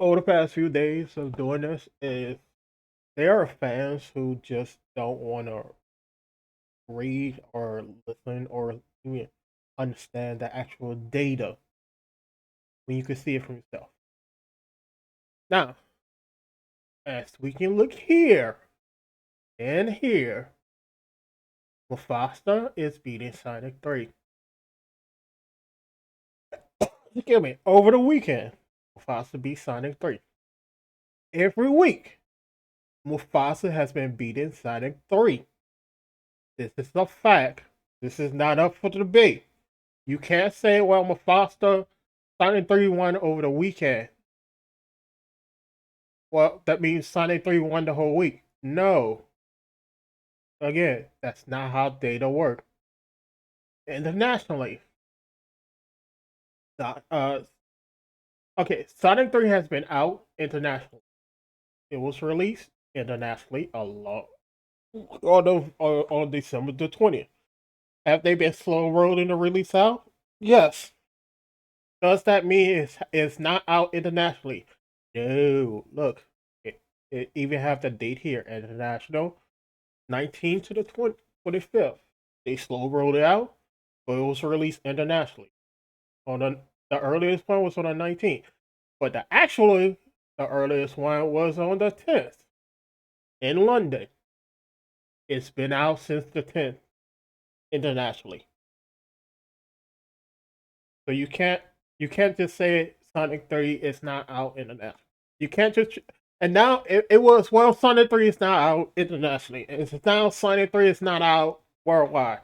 over the past few days of doing this is there are fans who just don't want to read or listen or even understand the actual data when you can see it for yourself. Now, as we can look here and here, Mufasa is beating Sonic 3. Excuse me, over the weekend, Mufasa beat Sonic 3. Every week, Mufasa has been beating Sonic 3. This is a fact. This is not up for debate. You can't say, well, Mufasa Sonic 3 won over the weekend. Well, that means Sonic 3 won the whole week. No. Again, that's not how data work. Internationally, uh, okay, Sonic 3 has been out internationally. It was released internationally a lot on December the 20th. Have they been slow rolling the release out? Yes. Does that mean it's not out internationally? No. Look, it even have the date here, international 19th to the 25th. They slow rolled it out, but it was released internationally. On the earliest one was on the 19th, but the earliest one was on the 10th in London. It's been out since the 10th internationally. So you can't just say Sonic 3 is not out internationally. You can't just and now it was well Sonic 3 is not out internationally. It's now Sonic 3 is not out worldwide.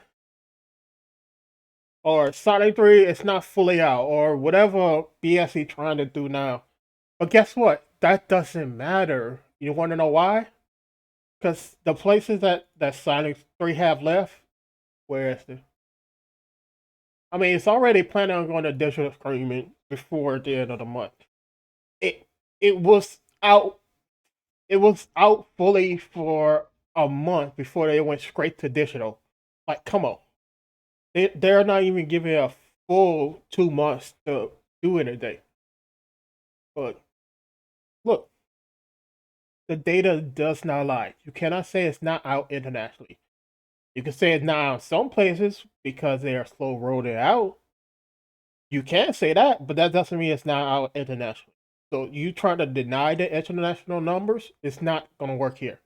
Or Sonic 3 is not fully out or whatever BS he's trying to do now. But guess what? That doesn't matter. You wanna know why? Because the places that Sonic 3 have left, where is it? I mean, it's already planning on going to digital streaming before the end of the month. It it was out. It was out fully for a month before they went straight to digital. Like, come on, they're not even giving a full 2 months to do anything. But look, the data does not lie. You cannot say it's not out internationally. You can say it's not out in some places because they are slow rolling out. You can say that, but that doesn't mean it's not out internationally. So you trying to deny the international numbers, it's not gonna work here.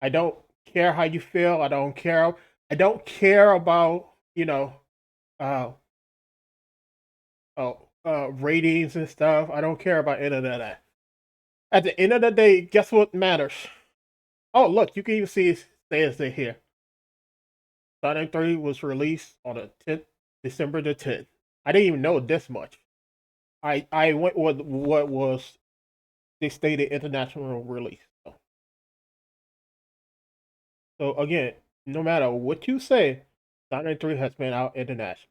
I don't care how you feel. I don't care. I don't care about uh, ratings and stuff. I don't care about any of that. At the end of the day, guess what matters? Oh, look, you can even see it says it here. Sonic 3 was released on the 10th, December the 10th. I didn't even know this much. I went with what was the stated international release. So again, no matter what you say, Sonic 3 has been out internationally.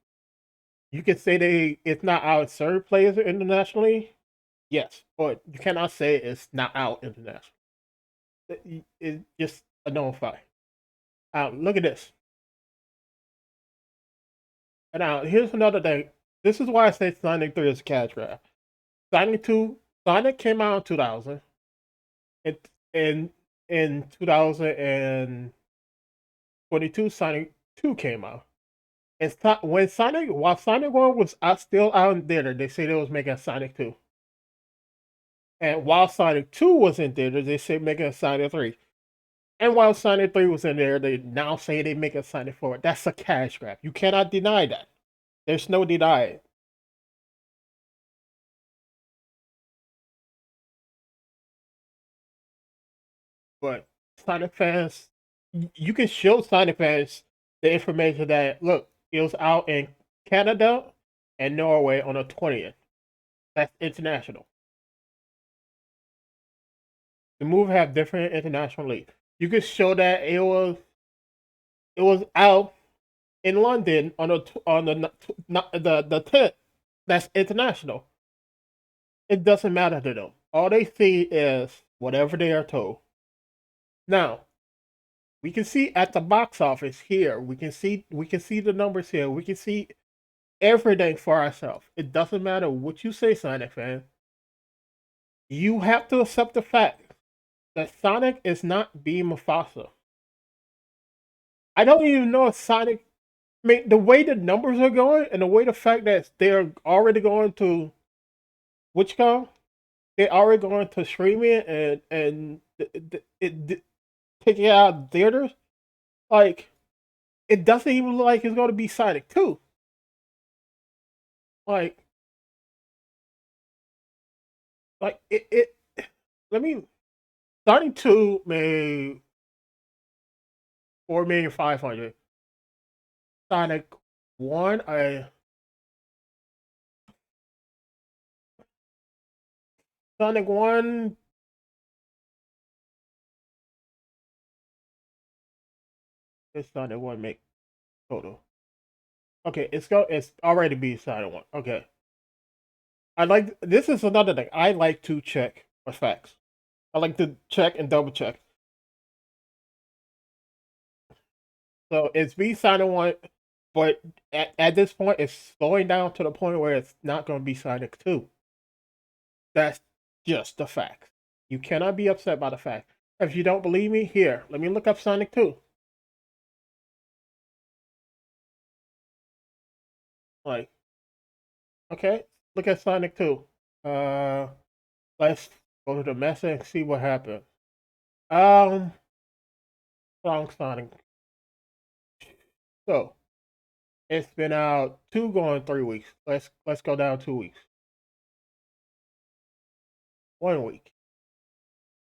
You can say it's not out in certain places internationally, yes, but you cannot say it's not out internationally. It's just a known fact. Look at this. And now here's another thing. This is why I say Sonic 3 is a cash grab. Sonic 2, Sonic came out in 2000. It in 2022, Sonic 2 came out. When while Sonic 1 was still out in theater, they say they was making a Sonic 2. And while Sonic 2 was in theater, they say making a Sonic 3. And while Sonic 3 was in there, they now say they make a Sonic 4. That's a cash grab. You cannot deny that. There's no denying. But Sonic fans, you can show Sonic fans the information that, look, it was out in Canada and Norway on the 20th. That's international. The movie have different international leagues. You can show that it was out in London on the 10th. That's international. It doesn't matter to them. All they see is whatever they are told. Now, we can see at the box office here. We can see the numbers here. We can see everything for ourselves. It doesn't matter what you say, Sonic fan. You have to accept the fact that Sonic is not being Mufasa. I don't even know if Sonic. I mean, the way the numbers are going, and the way the fact that they're already going to WitchCon, they're already going to streaming and taking it out of theaters. Like, it doesn't even look like it's going to be Sonic 2. Like, it. Let me. Sonic 2 made 4,500,000. Sonic 1, Sonic 1, it's Sonic 1 make total. Okay, it's already be Sonic 1. Okay. This is another thing. I like to check for facts. I like to check and double check. So it's be Sonic 1, but at this point, it's slowing down to the point where it's not going to be Sonic 2. That's just the fact. You cannot be upset by the fact. If you don't believe me, here, let me look up Sonic 2. Like, okay, look at Sonic 2. Uh, let's go to the message and see what happened. Um, Song Sonic. So it's been out 2 going 3 weeks. Let's go down 2 weeks. 1 week.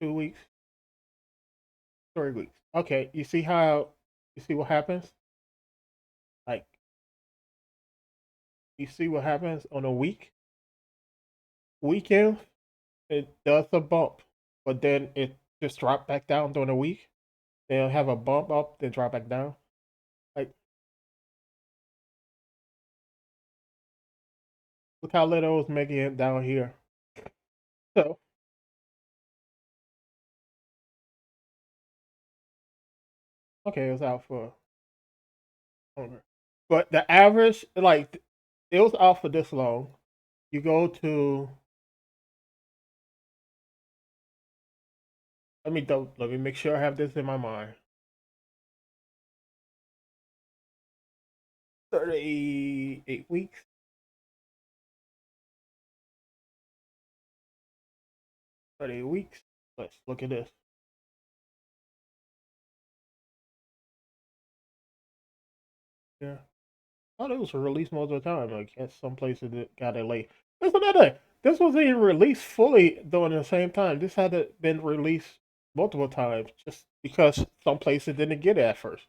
2 weeks. 3 weeks. Okay, you see what happens? Like you see what happens on a weekend. It does a bump, but then it just drop back down during the week. They'll have a bump up, then drop back down. Like look how little it was making it down here. So okay, it was out for longer. But the average, like, it was out for this long. You go to, let me make sure I have this in my mind. 38 weeks. 38 weeks. Let's look at this. Yeah. Oh, it was released most of the time. I guess some places that got it late. That's another thing. This wasn't even released fully during the same time. This had been released multiple times just because some places didn't get it at first.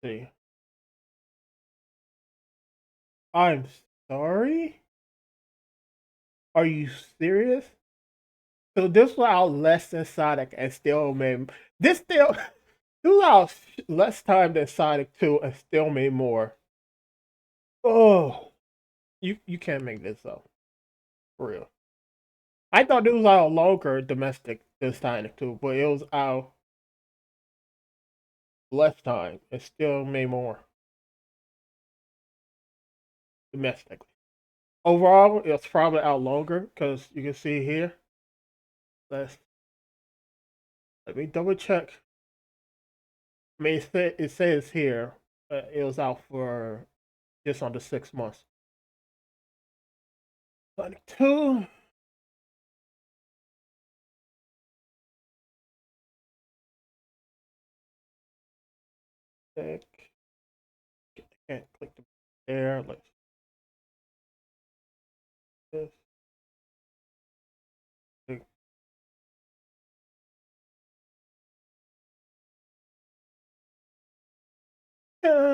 See. I'm sorry? Are you serious? So this was out less than Sonic and still made this still this was out less time than Sonic 2 and still made more. Oh, you can't make this up. For real. I thought it was out longer domestic than Sonic 2, but it was out less time and still made more domestically. Overall, it's probably out longer because you can see here. Let's let me double check. I mean, it says here it was out for just under 6 months. Sonic 2. Can't click the there. Let's this.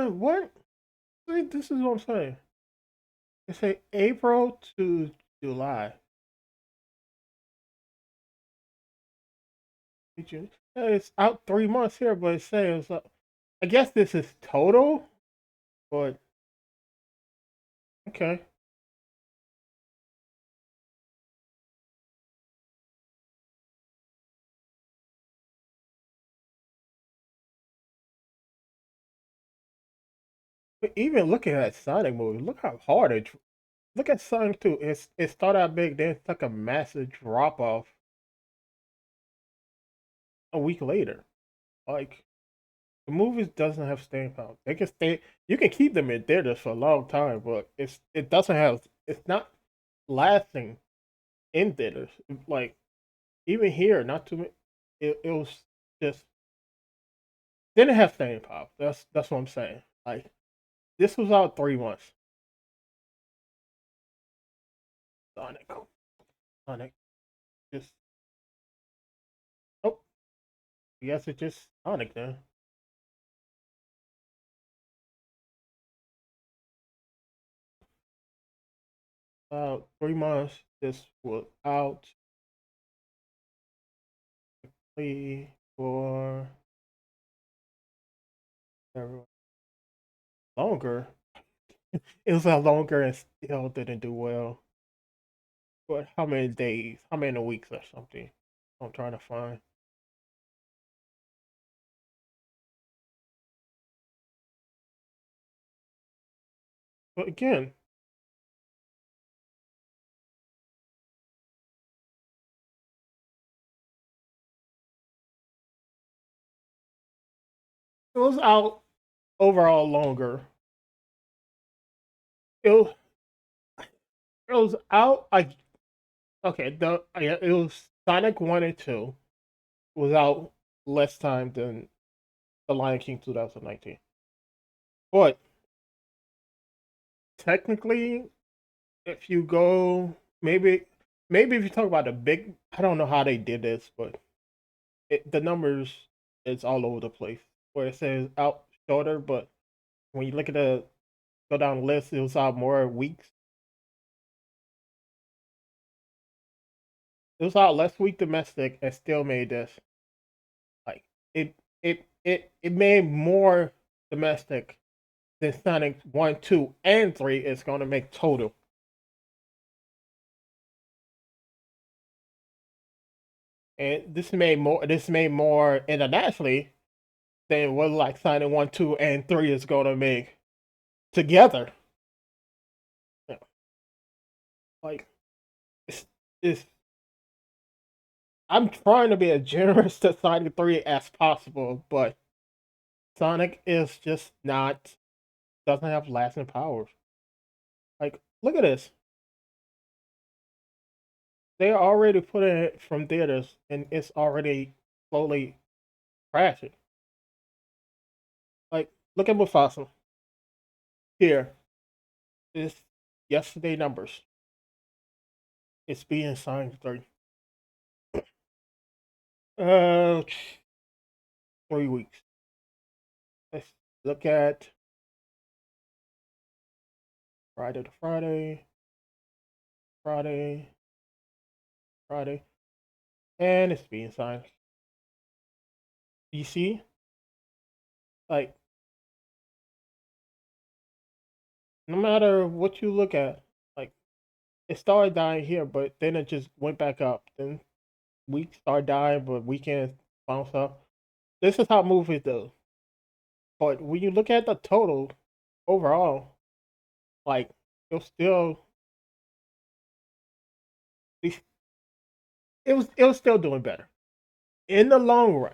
What? See, this is what I'm saying. It say April to July. It's out 3 months here, but it says I guess this is total, but okay. But even looking at Sonic movies, look how hard it. Look at Sonic 2. It started out big, then it took a massive drop off a week later. Like the movies doesn't have staying power. They can stay. You can keep them in theaters for a long time, but it doesn't have. It's not lasting in theaters. Like even here, not too. It was just didn't have staying power. That's what I'm saying. Like this was out 3 months. Sonic, Sonic, just oh, yes, it's just Sonic then. 3 months. This was out for longer. It was out longer and still didn't do well. But how many days? How many weeks or something? I'm trying to find. But again, it was out overall longer. It was out like okay. It was Sonic 1 and 2 was out less time than The Lion King 2019. But technically, if you go maybe if you talk about the big, I don't know how they did this, but the numbers is all over the place. Where it says out shorter, but when you look at the go down the list, it was out more weeks. It was out less week domestic and still made this. Like it made more domestic than Sonic 1, 2, and 3 is going to make total. And this made more internationally than what like Sonic 1, 2, and 3 is going to make together. Yeah, like it's, it's I'm trying to be as generous to Sonic 3 as possible, but Sonic is just not doesn't have lasting powers. Like, look at this. They already put it from theaters and it's already slowly crashing. Like, look at Mufasa. Here is yesterday numbers. It's being signed uh 3 weeks. Let's look at Friday to Friday, Friday, Friday, and it's being signed. You see, like no matter what you look at, like it started dying here, but then it just went back up. Then weeks start dying, but weekends bounce up. This is how movies do. But when you look at the total overall, like still it was still doing better in the long run.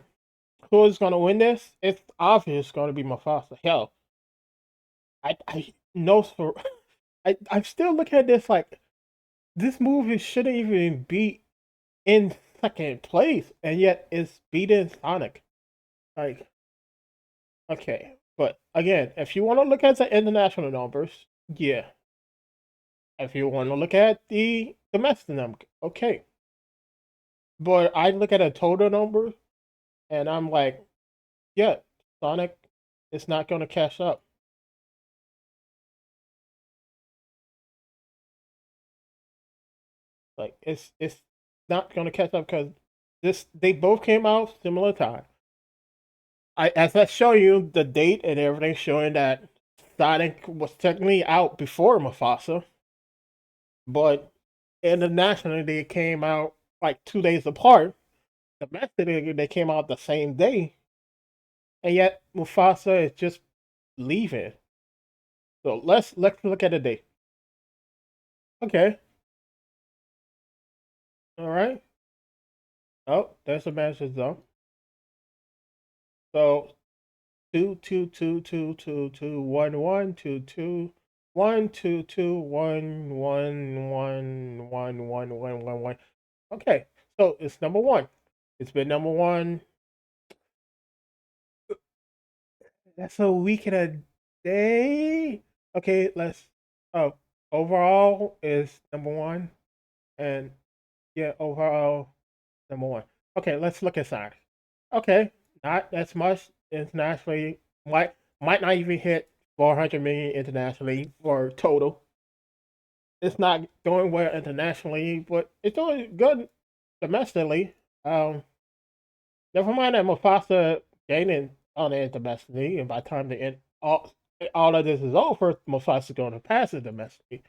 Who's gonna win this? It's obvious going to be Mufasa. Hell, I know for I'm still looking at this like this movie shouldn't even be in second place, and yet it's beating Sonic. Like, okay, but again, if you want to look at the international numbers, yeah. If you want to look at the domestic number, okay. But I look at a total number, and I'm like, yeah, Sonic is not going to catch up. Like, it's not going to catch up because this they both came out similar time. As I show you the date and everything, showing that Sonic was technically out before Mufasa, but internationally they came out like 2 days apart. Domestically they came out the same day, and yet Mufasa is just leaving. So let's look at the day. Okay. All right. Oh, there's a master zone. So two two two two two two one one two two one two two one one one one one one one one. Okay, so it's number one. It's been number one. That's a week and a day. Okay, let's. Oh, overall is number one, and yeah, overall number one. Okay, let's look inside. Okay, not as much internationally. Might not even hit 400 million internationally or total. It's not doing well internationally, but it's doing good domestically. Never mind that Mufasa gaining on it domestically, and by the time the end, all of this is over, Mufasa's going to pass it domestically.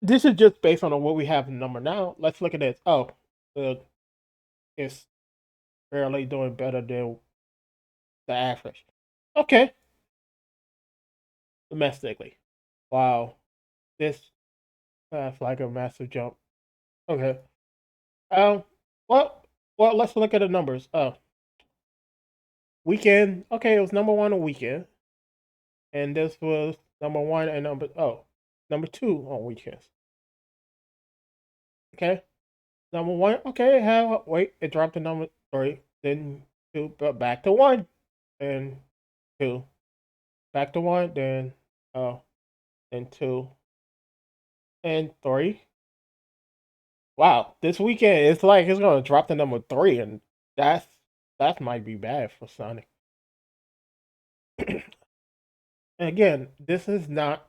This is just based on what we have in number now. Let's look at this. Oh, uh, it's barely doing better than the average. Okay, domestically. Wow, this that's like a massive jump. Okay. Um. Well, let's look at the numbers. Weekend. Okay, it was number one on weekend, and this was number one and number two on weekends. Okay, number one. Okay, have wait. It dropped to number three, then two, but back to one, and two, back to one, then two, and three. Wow, this weekend it's like it's gonna drop to number three, and that's that might be bad for Sonic. And again, this is not.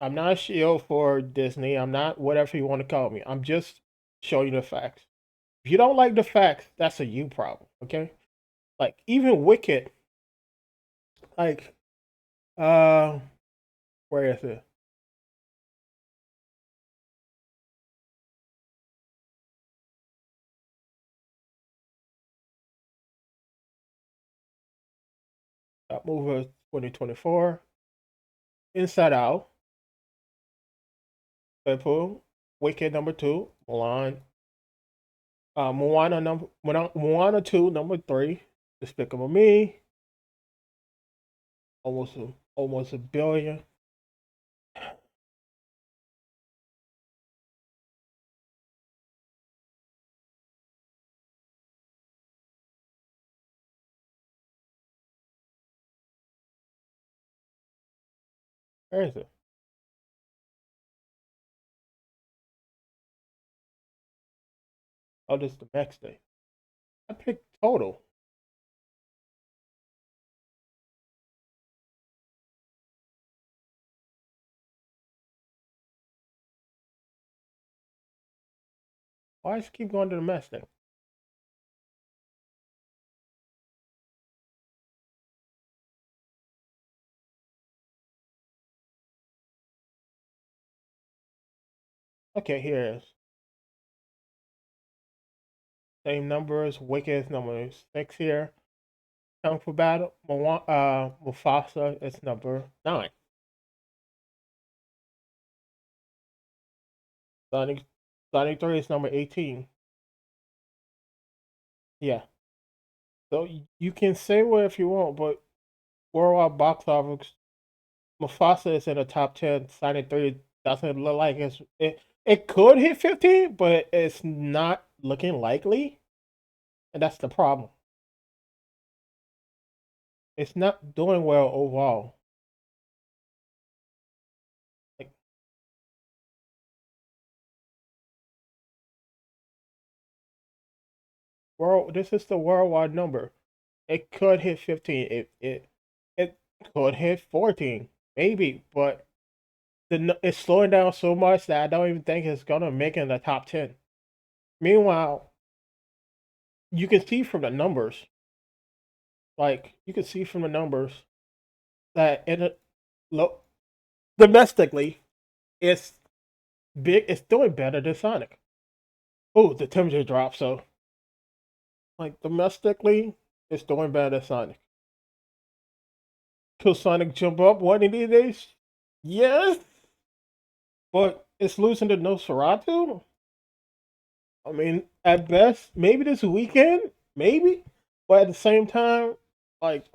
I'm not a shield for Disney. I'm not whatever you want to call me. I'm just showing you the facts. If you don't like the facts, that's a you problem. Okay, like even Wicked, like uh, where is it? That movie 2024. Inside Out, Deadpool, Wicked number two, Mulan, Moana two number three, Despicable Me, almost a billion. Where is it? Oh, this is the next day. I picked total. Why does it keep going to domestic? Okay, here it is. Same numbers. Wicked is number six here. Kung Fu Battle. Mufasa is number nine. Sonic Sonic 3 is number 18. Yeah. So you can say what if you want, but worldwide box office, Mufasa is in the top 10. Sonic 3 doesn't look like it could hit 15, but it's not looking likely. And that's the problem. It's not doing well overall. Like this is the worldwide number. It could hit 15. It could hit 14, maybe, but it's slowing down so much that I don't even think it's gonna make it in the top 10. Meanwhile, you can see from the numbers, like you can see from the numbers that lo- domestically, it's big. It's doing better than Sonic. Oh, the temperature dropped. So, like domestically, it's doing better than Sonic. Could Sonic jump up one of these days? Yes, but it's losing to Nosferatu. I mean, at best, maybe this weekend, maybe. But at the same time, like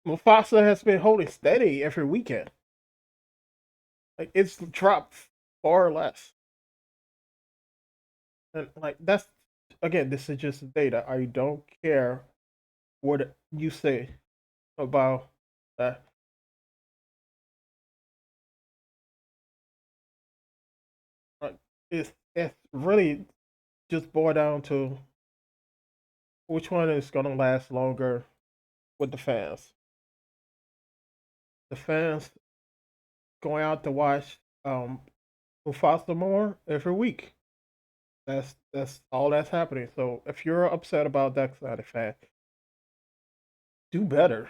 Mufasa has been holding steady every weekend. Like it's dropped far less, and like that's again, this is just data. I don't care what you say about that. Like, it's really just boiled down to which one is gonna last longer with the fans. The fans going out to watch Mufasa more every week. That's all that's happening. So if you're upset about that side of fact, do better.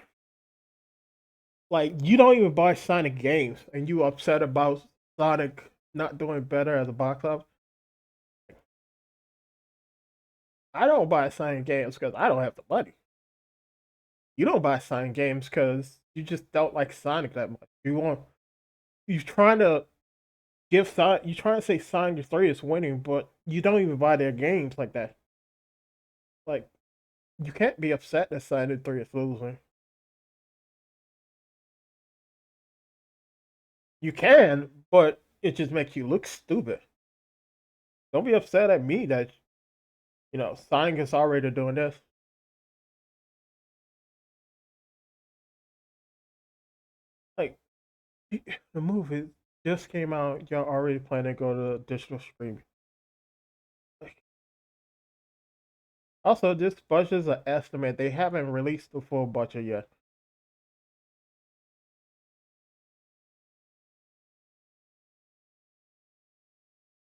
Like you don't even buy Sonic games, and you upset about Sonic not doing better as a box office. I don't buy Sonic games because I don't have the money. You don't buy Sonic games because you just don't like Sonic that much. You're trying to give Sonic. You're trying to say Sonic 3 is winning, but you don't even buy their games like that. Like you can't be upset that Sonic 3 is losing. You can, but it just makes you look stupid. Don't be upset at me that Sonic is already doing this. Like the movie just came out, y'all already planning to go to digital streaming. Like, also, this budget is an estimate. They haven't released the full budget yet.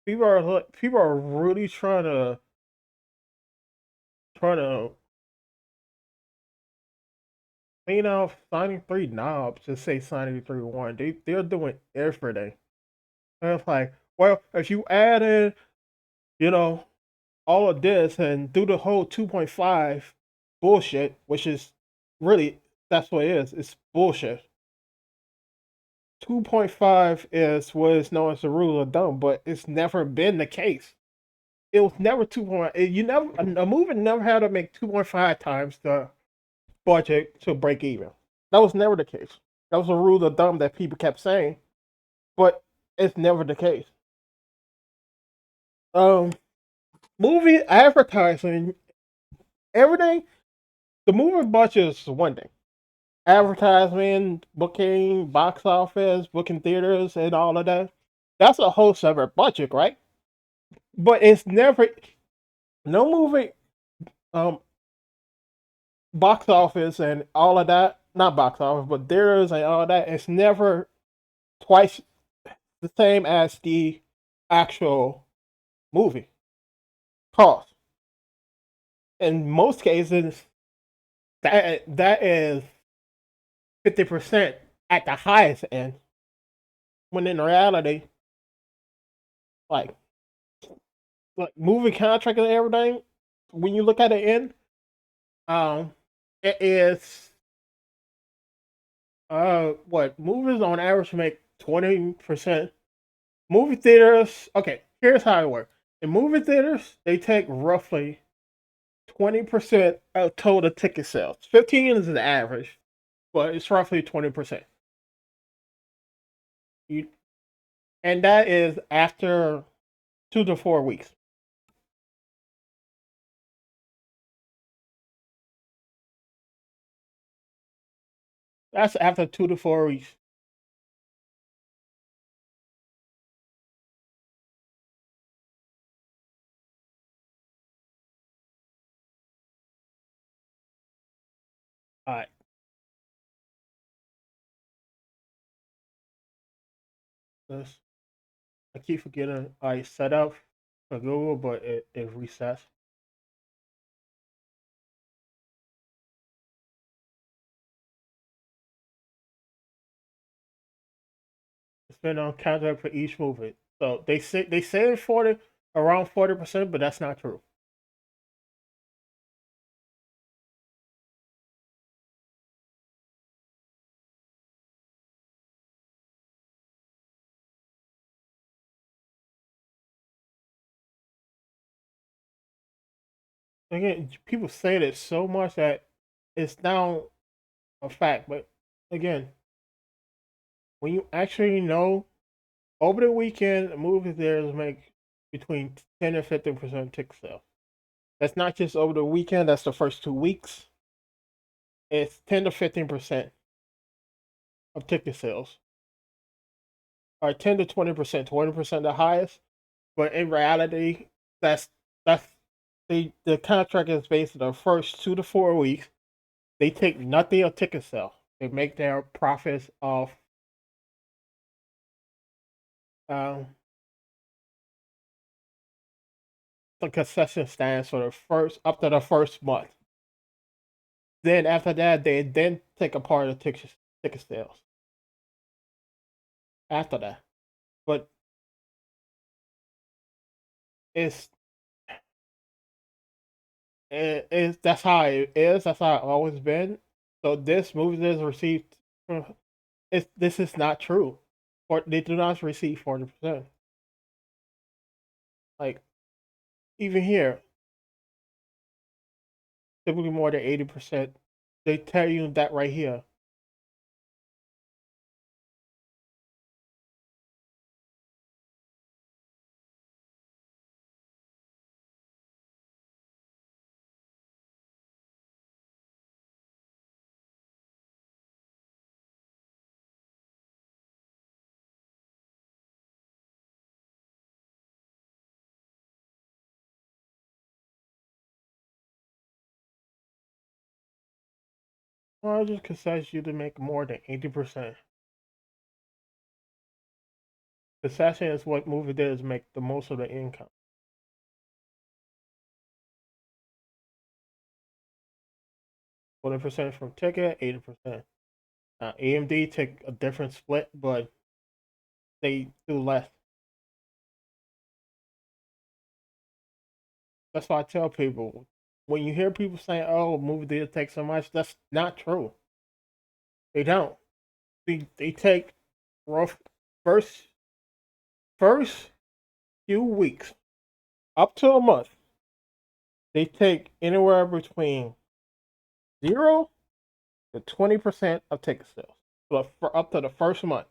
People are really trying to clean out Sonic 3 knobs to say Sonic 3 one. They're doing everything. And it's like, well, if you add in, you know, all of this and do the whole 2.5 bullshit, which is really that's what it is. It's bullshit. 2.5 is what is known as the rule of thumb, but it's never been the case. It was never 2. You never a movie never had to make 2.5 times the budget to break even. That was never the case. That was a rule of thumb that people kept saying, but it's never the case. Um, movie advertising, everything. The movie budget is one thing. Advertisement, booking, box office, booking theaters, and all of that. That's a whole separate budget, right? But it's never no movie um box office and all of that, not box office, but theaters and all of that, it's never twice the same as the actual movie cost. In most cases, that is 50% at the highest end. When in reality, like movie contract and everything, when you look at it in, um, it is what movies on average make 20%. Movie theaters, okay, here's how it works. In movie theaters, they take roughly 20% of total ticket sales. 15 is the average, but it's roughly 20%. You, and that is after 2 to 4 weeks. That's after 2 to 4 weeks. All right, this I keep forgetting I set up for Google, but it resets. It's been on contract for each movie. So they say 40 around 40%, but that's not true. again, people say it so much that it's now a fact. But again, when you actually know, over the weekend, movie theaters make between 10 and 15% ticket sales. That's not just over the weekend. That's the first 2 weeks. It's 10 to 15% of ticket sales, or 10 to 20%. 20% the highest, but in reality, that's that's the contract is based on the first 2 to 4 weeks. They take nothing of ticket sale. They make their profits off um, the concession stands for the first up to the first month. Then after that, they then take a part of the ticket sales after that. But it's it's that's how it is. That's how it always been. So this movie is received. This is not true. Or they do not receive 40%. Like even here, typically more than 80%. They tell you that right here. Well, I just concess you to make more than 80%. Concession is what movie theaters make the most of the income. 20% from ticket, 80%. AMD take a different split, but they do less. That's why I tell people when you hear people saying, "Oh, movie theater takes so much," that's not true. They don't. They take rough first first few weeks up to a month. They take anywhere between 0 to 20% of ticket sales for up to the first month.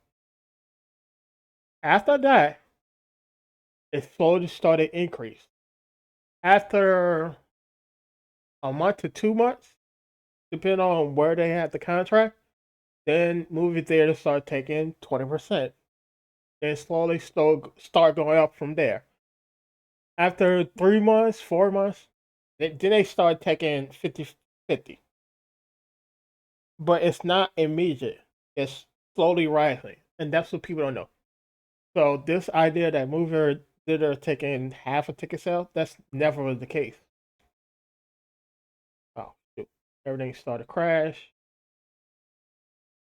After that, it slowly started increase. After a month to 2 months, depending on where they had the contract, then movie theaters start taking 20%. Then slowly start going up from there. After 3 months, 4 months, then they start taking 50-50. But it's not immediate. It's slowly rising. And that's what people don't know. So this idea that movie theater taking half a ticket sale, that's never the case. Oh, shoot. Everything started to crash.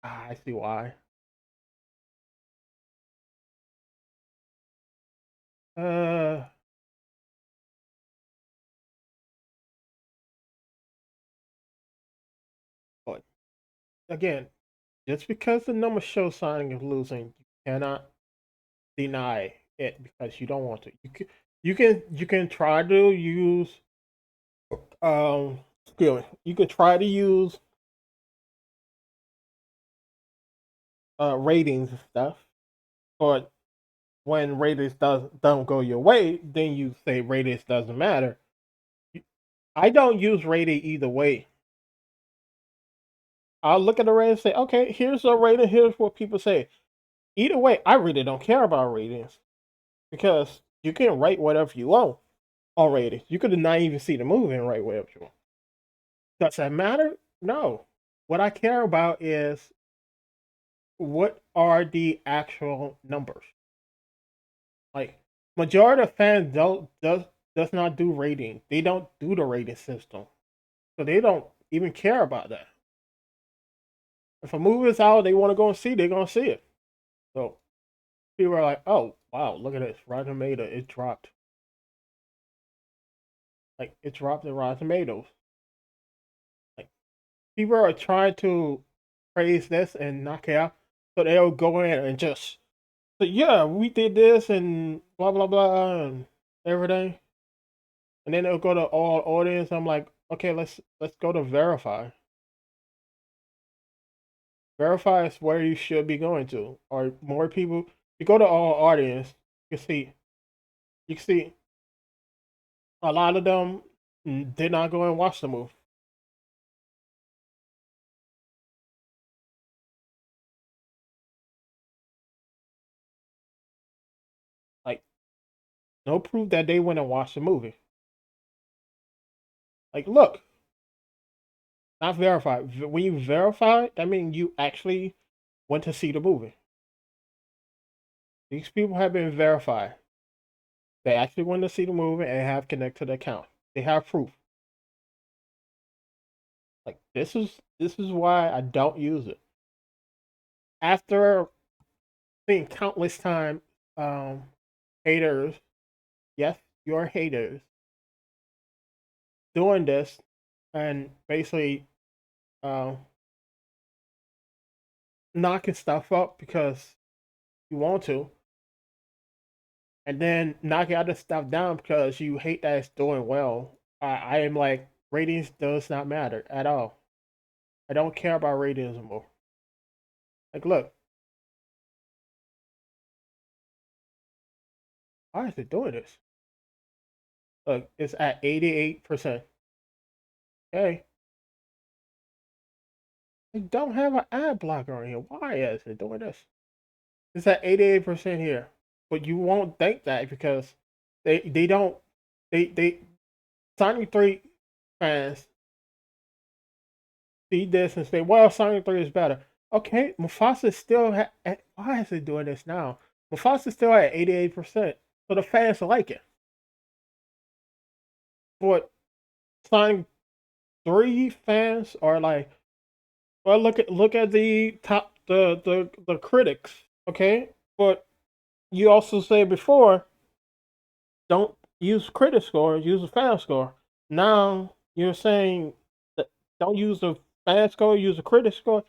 I see why. Uh, but again, just because the number show signing is losing, you cannot deny it because you don't want to. You can try to use excuse me. You can try to use ratings and stuff, but when ratings don't go your way, then you say ratings doesn't matter. I don't use rating either way. I'll look at the rating and say, okay, here's a rating. Here's what people say. Either way, I really don't care about ratings because you can write whatever you want on ratings. You could not even see the movie and write whatever you want. Does that matter? No. What I care about is what are the actual numbers. Like majority of fans don't does not do rating. They don't do the rating system, so they don't even care about that. If a movie is out, they want to go and see. They're gonna see it. So people are like, "Oh wow, look at this, Rotten Tomato, it dropped. Like it dropped in Rotten Tomatoes." Like people are trying to praise this and knock it out, so they'll go in and just say, "Yeah, we did this and blah blah blah and everything." and then it'll go to all audience. I'm like, okay, let's go to verify. Verify is where you should be going to, or more people. You go to all audience, you can see a lot of them did not go and watch the movie. Like no proof that they went and watched the movie. Like look, not verified. When you verify, that means you actually went to see the movie. These people have been verified. They actually went to see the movie and have connected the account. They have proof. Like this is why I don't use it. After seeing countless time, um, haters, yes, you're haters, doing this and basically um, knocking stuff up because you want to, and then knocking other stuff down because you hate that it's doing well. I am like, ratings does not matter at all. I don't care about ratings anymore. Like, look, why is it doing this? Look, it's at 88%. Okay, I don't have an ad blocker on here. Why is it doing this? It's at 88% here, but you won't think that because they don't they Sonic 3 fans see this and say, well, Sonic 3 is better. Okay, Mufasa still why is it doing this now? Mufasa still at 88%, so the fans like it. But Sonic 3 fans are like, well, look at the top the critics, okay? But you also say before, don't use critic score, use a fan score. Now you're saying that don't use the fan score, use a critic score.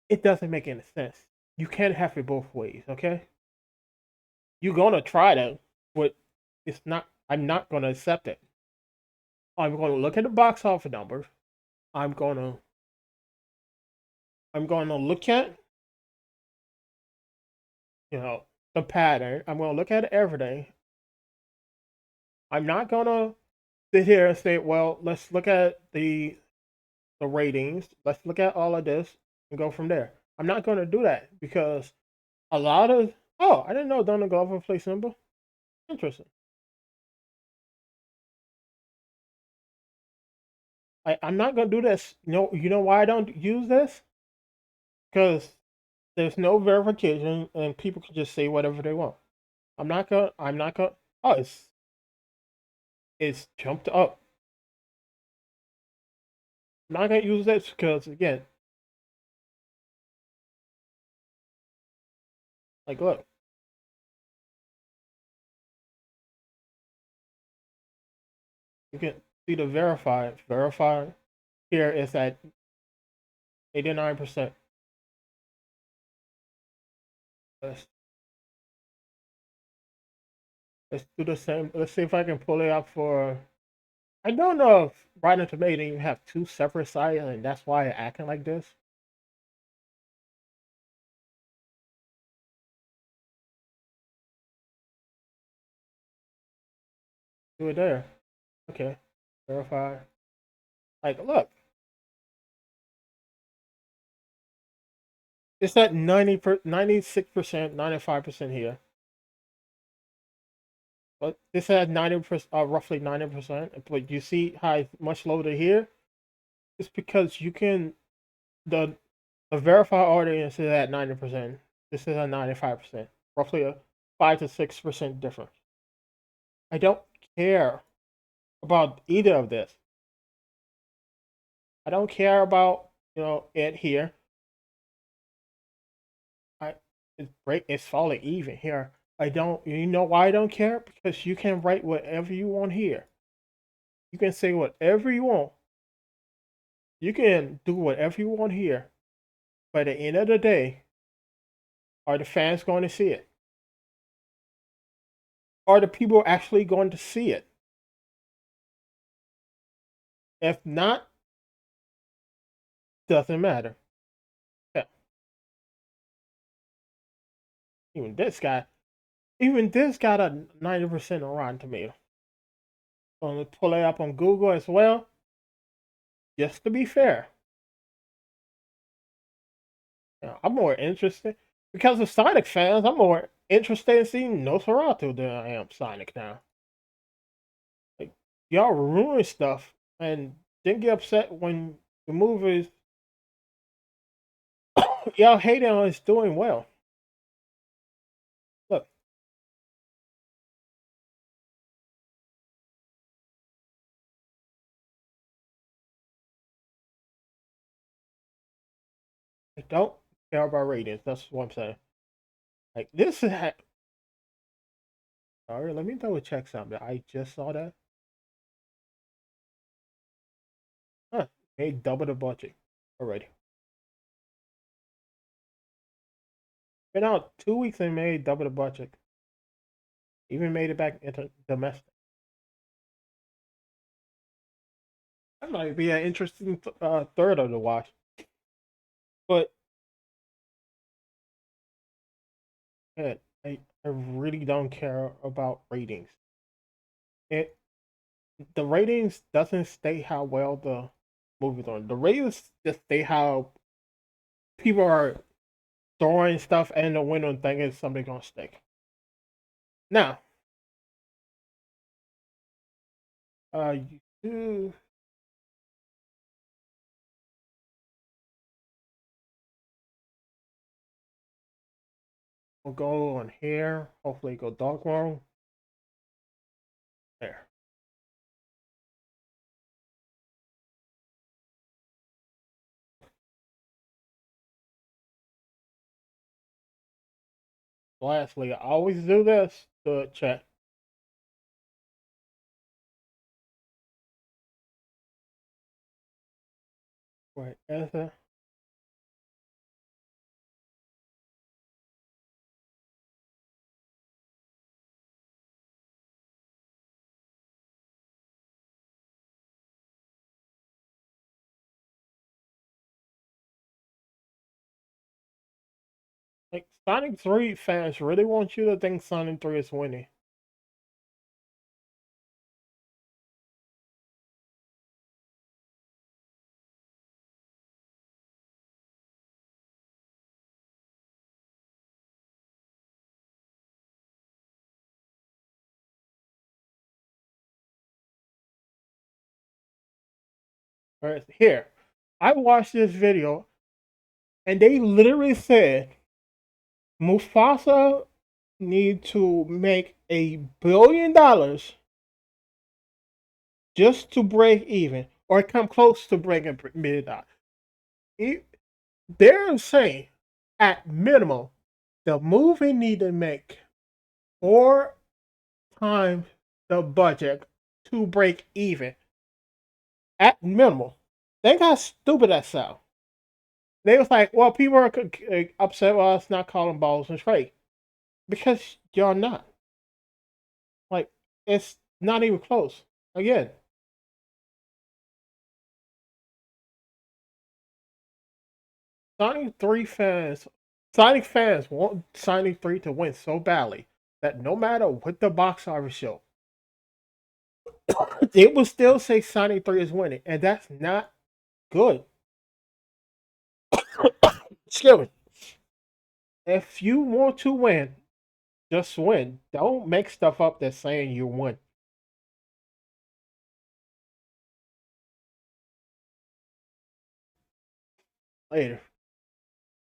It doesn't make any sense. You can't have it both ways, okay? You're gonna try that, but it's not. I'm not gonna accept it. I'm gonna look at the box office numbers. I'm gonna I'm gonna look at you know the pattern. I'm gonna look at it every day. I'm not gonna sit here and say, well, let's look at the ratings. Let's look at all of this and go from there. I'm not gonna do that because a lot of I didn't know Donald Glover plays Simba. Interesting. I'm not gonna do this. You know why I don't use this? Because there's no verification and people can just say whatever they want. I'm not gonna. Oh, it's jumped up. I'm not gonna use this because again, like look, you can see the verify. Verify here is at 89%. Let's let's do the same. Let's see if I can pull it up for. I don't know if Rotten Tomato even have two separate sites and that's why it's acting like this. Do it there. Okay. Verify. Like, look, it's at 96%, 95% here. But this had 90%, roughly 90%. But you see how it's much lower here? It's because you can the the verified audience is at 90%. This is at 95%. Roughly a 5 to 6% difference. I don't care about either of this. I don't care about it here. I it's falling even here. I don't. You know why I don't care? Because you can write whatever you want here. You can say whatever you want. You can do whatever you want here. But at the end of the day, are the fans going to see it? Are the people actually going to see it? If not, doesn't matter. Yeah, even this guy, even this got a 90% on Rotten Tomato. So I'm gonna pull it up on Google as well, just to be fair. I'm more interested because of Sonic fans. I'm more interested in seeing Nosferatu than I am Sonic now. Like y'all ruin stuff and then get upset when the movies y'all hate on is doing well. Look, I don't care about ratings. That's what I'm saying. Like this is sorry. Let me double check something. I just saw that. Huh? Made double the budget already. Been out 2 weeks and made double the budget. Even made it back into domestic. That might be an interesting third of the watch. But yeah, I really don't care about ratings. It the ratings doesn't state how well the movie's on. The ratings just state how people are throwing stuff in the window and thinking something's gonna stick. Now, you will go on here. Hopefully, go dark mode. There. Lastly, I always do this to check. Wait, is it? Like Sonic 3 fans really want you to think Sonic 3 is winning. Right here, I watched this video and they literally said Mufasa need to make $1 billion just to break even or come close to breaking $1 million. They're saying at minimum the movie need to make 4 times the budget to break even at minimum. Think how stupid that sounds. They was like, well, people are upset with us not calling balls and straight because you're not. Like, it's not even close. Again, Sonic 3 fans, Sonic fans want Sonic 3 to win so badly that no matter what the box office show, they will still say Sonic 3 is winning, and that's not good. Excuse me. If you want to win, just win. Don't make stuff up that's saying you won. Later.